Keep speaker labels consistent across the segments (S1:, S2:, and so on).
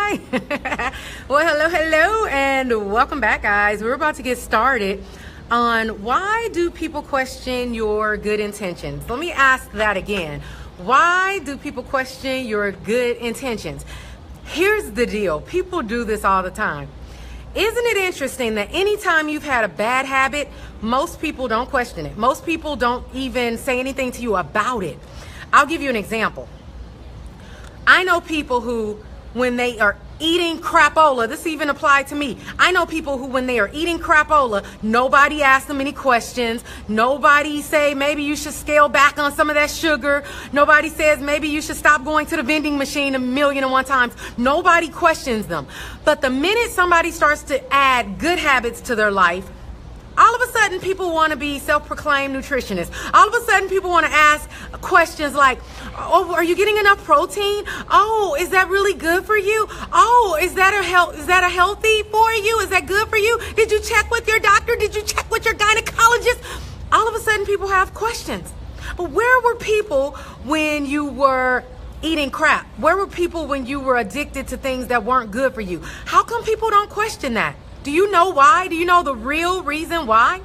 S1: Hi. Well, hello, and welcome back, guys. We're about to get started on why do people question your good intentions. Let me ask that again. Why do people question your good intentions? Here's the deal. People do this all the time. Isn't it interesting that anytime you've had a bad habit, most people don't question it. Most people don't even say anything to you about it. I'll give you an example. I know people who, when they are eating crapola, this even applied to me. I know people who, when they are eating crapola, nobody asks them any questions. Nobody say, maybe you should scale back on some of that sugar. Nobody says, maybe you should stop going to the vending machine 1,000,001 times. Nobody questions them. But the minute somebody starts to add good habits to their life, all of a sudden people want to be self-proclaimed nutritionists. All of a sudden people want to ask questions like, oh, are you getting enough protein? Oh, is that really good for you? Oh, is that a healthy for you? Is that good for you? Did you check with your doctor? Did you check with your gynecologist? All of a sudden people have questions. But where were people when you were eating crap? Where were people when you were addicted to things that weren't good for you? How come people don't question that? Do you know why? Do you know the real reason why?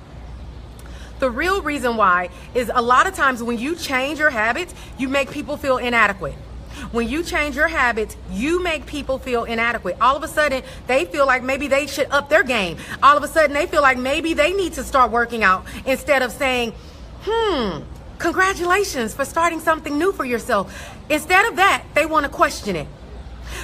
S1: The real reason why is a lot of times when you change your habits, you make people feel inadequate. When you change your habits, you make people feel inadequate. All of a sudden, they feel like maybe they should up their game. All of a sudden, they feel like maybe they need to start working out instead of saying, congratulations for starting something new for yourself. Instead of that, they want to question it.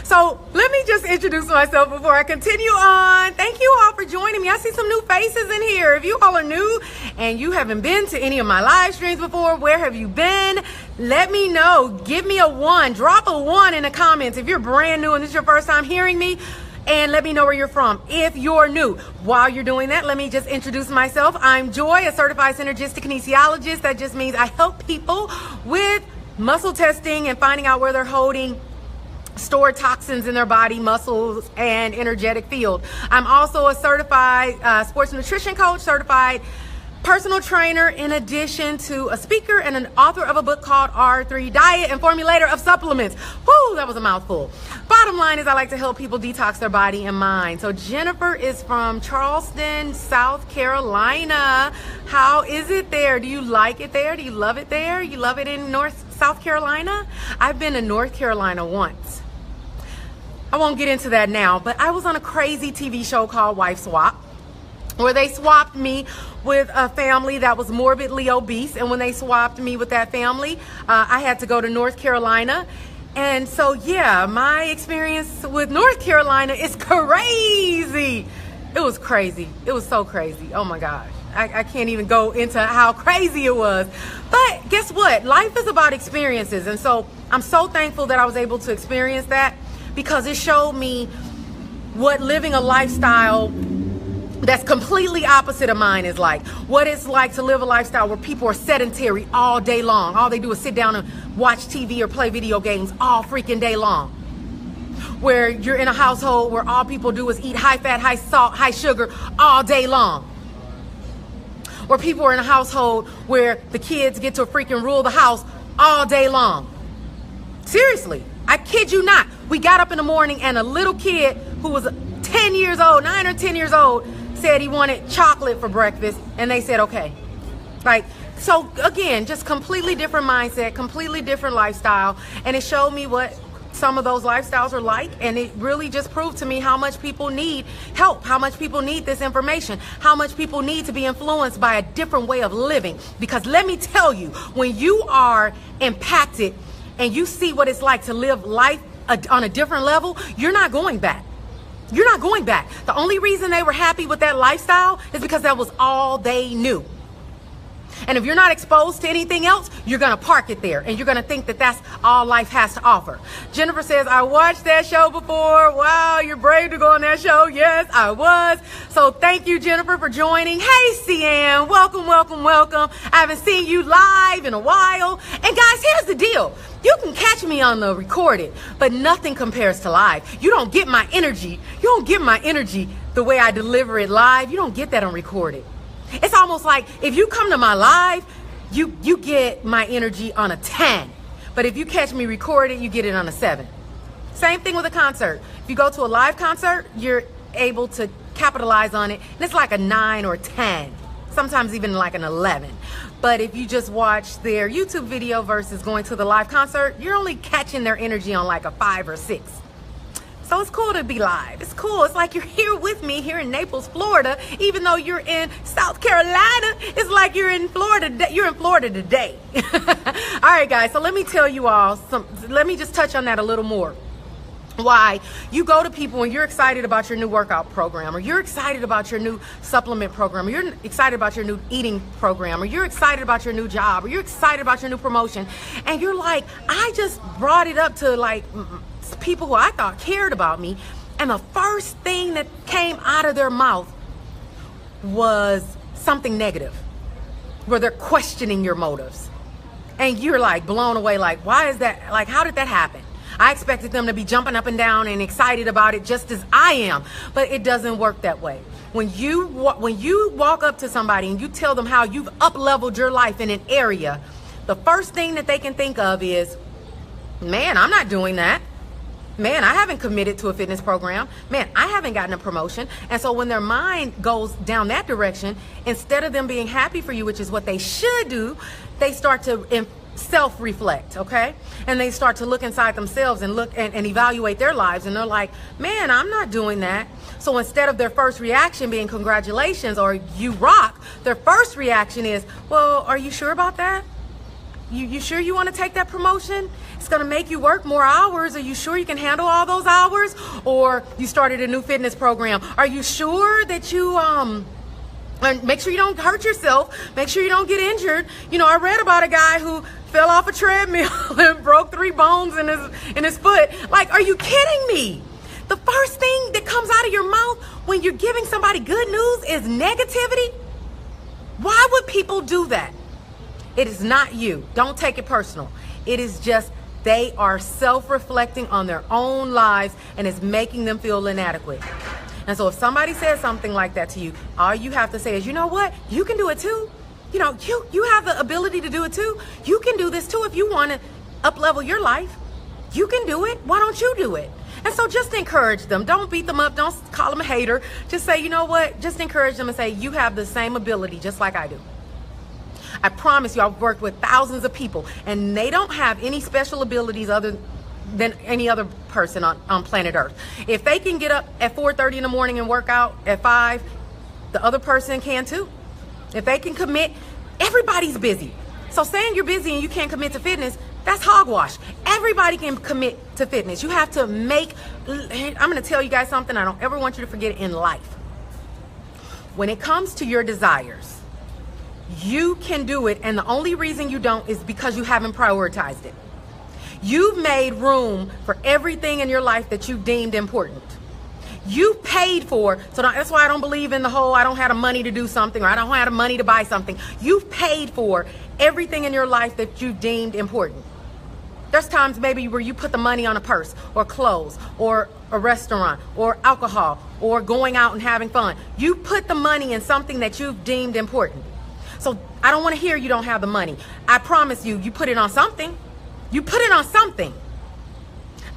S1: So let me just introduce myself before I continue on. Thank you all for joining me. I see some new faces in here. If you all are new and you haven't been to any of my live streams before, where have you been? Let me know. Give me a 1. Drop a 1 in the comments if you're brand new and this is your first time hearing me. And let me know where you're from if you're new. While you're doing that, let me just introduce myself. I'm Joy, a certified synergistic kinesiologist. That just means I help people with muscle testing and finding out where they're holding stored toxins in their body, muscles, and energetic field. I'm also a certified sports nutrition coach, certified personal trainer, in addition to a speaker and an author of a book called R3 Diet and formulator of supplements. Whoo, that was a mouthful. Bottom line is I like to help people detox their body and mind. So Jennifer is from Charleston, South Carolina. How is it there? Do you like it there? Do you love it there? You love it in South Carolina? I've been to North Carolina once. I won't get into that now, but I was on a crazy TV show called Wife Swap, where they swapped me with a family that was morbidly obese. And when they swapped me with that family, I had to go to North Carolina. And so, yeah, my experience with North Carolina is crazy. It was crazy. It was so crazy. Oh my gosh. I can't even go into how crazy it was. But guess what? Life is about experiences. And so I'm so thankful that I was able to experience that, because it showed me what living a lifestyle that's completely opposite of mine is like. What it's like to live a lifestyle where people are sedentary all day long. All they do is sit down and watch TV or play video games all freaking day long. Where you're in a household where all people do is eat high fat, high salt, high sugar all day long. Where people are in a household where the kids get to freaking rule the house all day long. Seriously, I kid you not. We got up in the morning and a little kid who was 10 years old, 9 or 10 years old, said he wanted chocolate for breakfast, and they said, okay. Like, so again, just completely different mindset, completely different lifestyle. And it showed me what some of those lifestyles are like, and it really just proved to me how much people need help, how much people need this information, how much people need to be influenced by a different way of living. Because let me tell you, when you are impacted and you see what it's like to live life on a different level, you're not going back. You're not going back. The only reason they were happy with that lifestyle is because that was all they knew. And if you're not exposed to anything else, you're going to park it there. And you're going to think that that's all life has to offer. Jennifer says, I watched that show before. Wow, you're brave to go on that show. Yes, I was. So thank you, Jennifer, for joining. Hey, CM. Welcome, welcome, welcome. I haven't seen you live in a while. And guys, here's the deal. You can catch me on the recorded, but nothing compares to live. You don't get my energy. You don't get my energy the way I deliver it live. You don't get that on recorded. It's almost like if you come to my live, you get my energy on a 10. But if you catch me recorded, you get it on a 7. Same thing with a concert. If you go to a live concert, you're able to capitalize on it, and it's like a 9 or 10, sometimes even like an 11. But if you just watch their YouTube video versus going to the live concert, you're only catching their energy on like a 5 or 6. So it's cool to be live. It's cool. It's like you're here with me here in Naples, Florida. Even though you're in South Carolina, it's like you're in Florida. You're in Florida today. All right, guys. So let me tell you all let me just touch on that a little more. Why you go to people and you're excited about your new workout program, or you're excited about your new supplement program, or you're excited about your new eating program, or you're excited about your new job, or you're excited about your new promotion, and you're like, I just brought it up to like people who I thought cared about me, and the first thing that came out of their mouth was something negative, where they're questioning your motives, and you're like blown away, like, why is that? Like, how did that happen? I expected them to be jumping up and down and excited about it just as I am, but it doesn't work that way. When you walk up to somebody and you tell them how you've up-leveled your life in an area, the first thing that they can think of is, man, I'm not doing that. Man, I haven't committed to a fitness program. Man, I haven't gotten a promotion. And so when their mind goes down that direction, instead of them being happy for you, which is what they should do, they start to self-reflect, okay? And they start to look inside themselves and look and evaluate their lives, and they're like, man, I'm not doing that. So instead of their first reaction being congratulations or you rock, their first reaction is, well, are you sure about that? You sure you want to take that promotion? It's going to make you work more hours. Are you sure you can handle all those hours? Or you started a new fitness program. Are you sure that you and make sure you don't hurt yourself. Make sure you don't get injured. You know, I read about a guy who fell off a treadmill and broke 3 bones in his foot. Like, are you kidding me? The first thing that comes out of your mouth when you're giving somebody good news is negativity. Why would people do that? It is not you. Don't take it personal. It is just they are self-reflecting on their own lives, and it's making them feel inadequate. And so if somebody says something like that to you, all you have to say is, you know what? You can do it too. You know, you have the ability to do it too. You can do this too if you want to up-level your life. You can do it. Why don't you do it? And so just encourage them. Don't beat them up. Don't call them a hater. Just say, you know what? Just encourage them and say, you have the same ability just like I do. I promise you, I've worked with thousands of people, and they don't have any special abilities other than any other person on planet Earth. If they can get up at 4:30 in the morning and work out at 5, the other person can too. If they can commit, everybody's busy. So saying you're busy and you can't commit to fitness, that's hogwash. Everybody can commit to fitness. You have to make, I'm going to tell you guys something I don't ever want you to forget in life. When it comes to your desires, you can do it, and the only reason you don't is because you haven't prioritized it. You've made room for everything in your life that you deemed important. You paid for, so that's why I don't believe in the whole I don't have the money to do something, or I don't have the money to buy something. You've paid for everything in your life that you deemed important. There's times maybe where you put the money on a purse or clothes or a restaurant or alcohol or going out and having fun. You put the money in something that you've deemed important. So I don't want to hear you don't have the money. I promise you, you put it on something. You put it on something.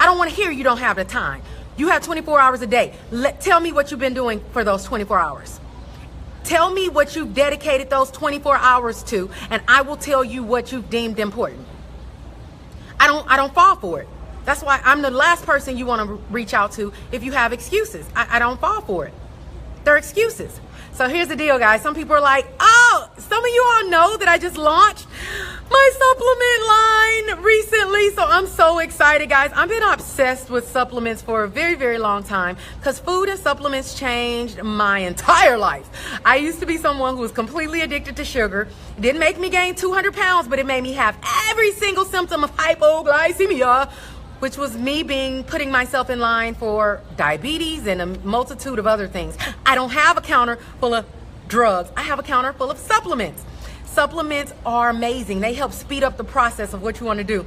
S1: I don't want to hear you don't have the time. You have 24 hours a day. Tell me what you've been doing for those 24 hours. Tell me what you've dedicated those 24 hours to, and I will tell you what you've deemed important. I don't fall for it. That's why I'm the last person you want to reach out to if you have excuses. I don't fall for it. They're excuses. So here's the deal, guys. Some people are like, oh, some of you all know that I just launched my supplement line recently. So I'm so excited, guys. I've been obsessed with supplements for a very, very long time because food and supplements changed my entire life. I used to be someone who was completely addicted to sugar. It didn't make me gain 200 pounds, but it made me have every single symptom of hypoglycemia, which was me putting myself in line for diabetes and a multitude of other things. I don't have a counter full of drugs. I have a counter full of supplements. Supplements are amazing. They help speed up the process of what you want to do.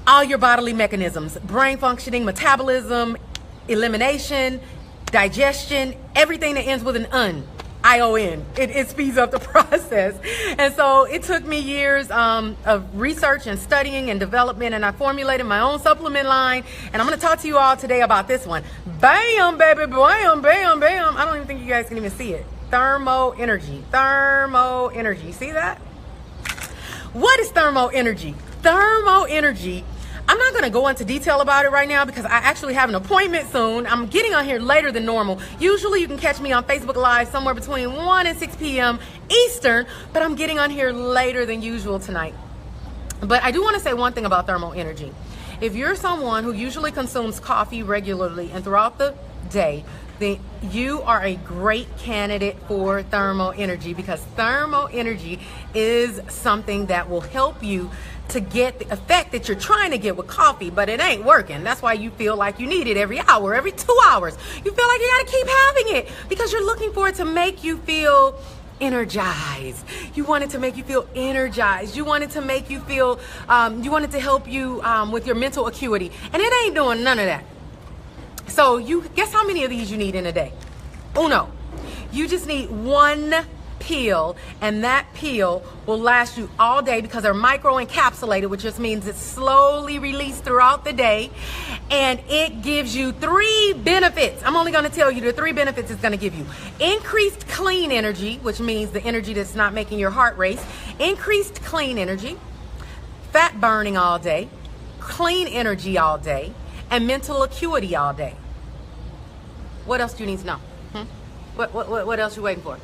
S1: All your bodily mechanisms, brain functioning, metabolism, elimination, digestion, everything that ends with an "un." ION. It speeds up the process. And so it took me years of research and studying and development, and I formulated my own supplement line. And I'm going to talk to you all today about this one. Bam, baby, bam, bam, bam. I don't even think you guys can even see it. Thermo Energy. Thermo Energy. See that? What is Thermo Energy? Thermo Energy. I'm not going to go into detail about it right now because I actually have an appointment soon. I'm getting on here later than normal. Usually you can catch me on Facebook Live somewhere between 1 and 6 p.m. Eastern, but I'm getting on here later than usual tonight. But I do want to say one thing about Thermo Energy. If you're someone who usually consumes coffee regularly and throughout the day, then you are a great candidate for Thermo Energy, because Thermo Energy is something that will help you to get the effect that you're trying to get with coffee, but it ain't working. That's why you feel like you need it every hour, every 2 hours. You feel like you gotta keep having it because you're looking for it to make you feel energized. You want it to make you feel energized. You want it to make you feel, you want it to help you with your mental acuity. And it ain't doing none of that. So you guess how many of these you need in a day? Uno. You just need one pill, and that pill will last you all day because they're micro encapsulated, which just means it's slowly released throughout the day, and it gives you 3 benefits. I'm only going to tell you the 3 benefits it's going to give you. Increased clean energy, which means the energy that's not making your heart race. Increased clean energy, fat burning all day, clean energy all day, and mental acuity all day. What else do you need to know? What else you waiting for?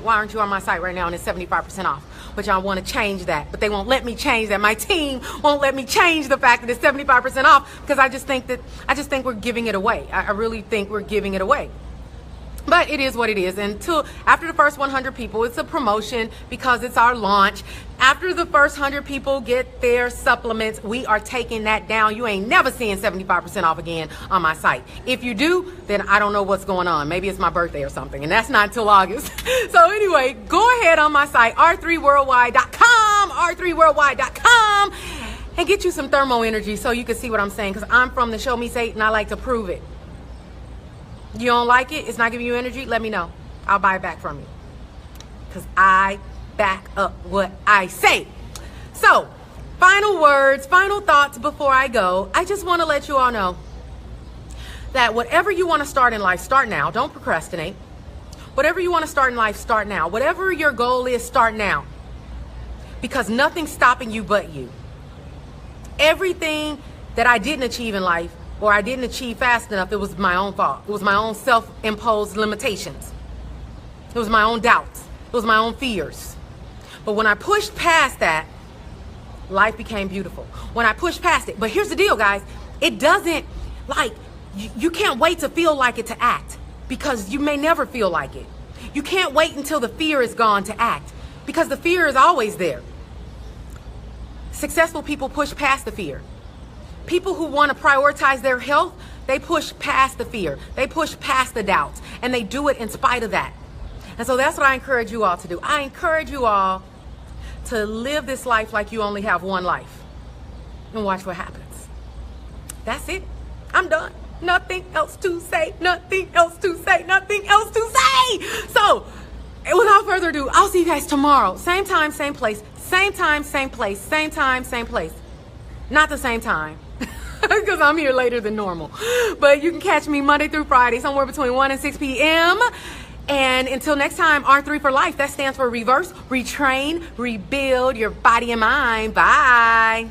S1: Why aren't you on my site right now and it's 75% off? Which I want to change that, but they won't let me change that. My team won't let me change the fact that it's 75% off because I just think we're giving it away. I really think we're giving it away. But it is what it is. Until after the first 100 people, it's a promotion because it's our launch. After the first 100 people get their supplements, we are taking that down. You ain't never seeing 75% off again on my site. If you do, then I don't know what's going on. Maybe it's my birthday or something, and that's not until August. So anyway, go ahead on my site, r3worldwide.com, r3worldwide.com, and get you some Thermo Energy so you can see what I'm saying, because I'm from the Show Me State and I like to prove it. You don't like it? It's not giving you energy? Let me know. I'll buy it back from you. Because I back up what I say. So, final words, final thoughts before I go. I just want to let you all know that whatever you want to start in life, start now. Don't procrastinate. Whatever you want to start in life, start now. Whatever your goal is, start now. Because nothing's stopping you but you. Everything that I didn't achieve in life, or I didn't achieve fast enough, it was my own fault. It was my own self-imposed limitations. It was my own doubts. It was my own fears. But when I pushed past that, life became beautiful. When I pushed past it. But here's the deal, guys. It doesn't, like, you can't wait to feel like it to act, because you may never feel like it. You can't wait until the fear is gone to act, because the fear is always there. Successful people push past the fear. People who want to prioritize their health, they push past the fear. They push past the doubts, and they do it in spite of that. And so that's what I encourage you all to do. I encourage you all to live this life like you only have one life, and watch what happens. That's it. I'm done. Nothing else to say. Nothing else to say. Nothing else to say. So, without further ado, I'll see you guys tomorrow. Same time, same place. Same time, same place. Same time, same place. Not the same time, because I'm here later than normal. But you can catch me Monday through Friday, somewhere between 1 and 6 p.m. And until next time, R3 for life. That stands for reverse, retrain, rebuild your body and mind. Bye.